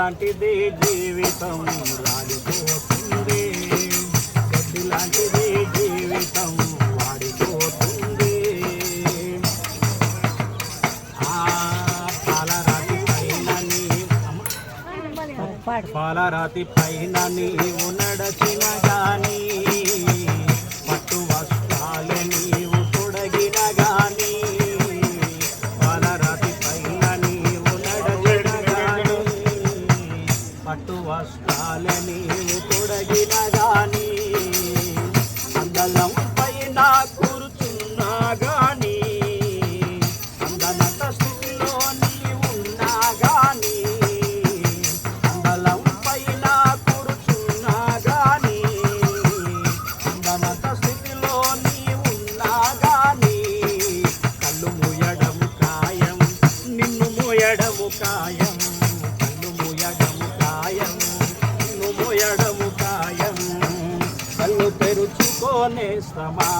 లాంటిది జీవితం రాలిపోతుంది, గడ్డి లాంటిది జీవితం వాడిపోతుంది. పాలరాతి పైన నీవు నడచిన గాని, పట్టు వస్త్రాలే నీవు తొడగిన గాని, పాలరాతి పైన నీవు నడచిన గాని, పట్టు వస్త్రాలే నీవు తొడగిన గాని, అందలం పైన కూర్చున్నా గాని, అందనంత స్థితిలో నీవున్నా గాని, కాయం కన్ను మూయడము కాయం, నిన్ను మూయడము కాయం. కళ్ళు తెరుచుకోనే శ్రమా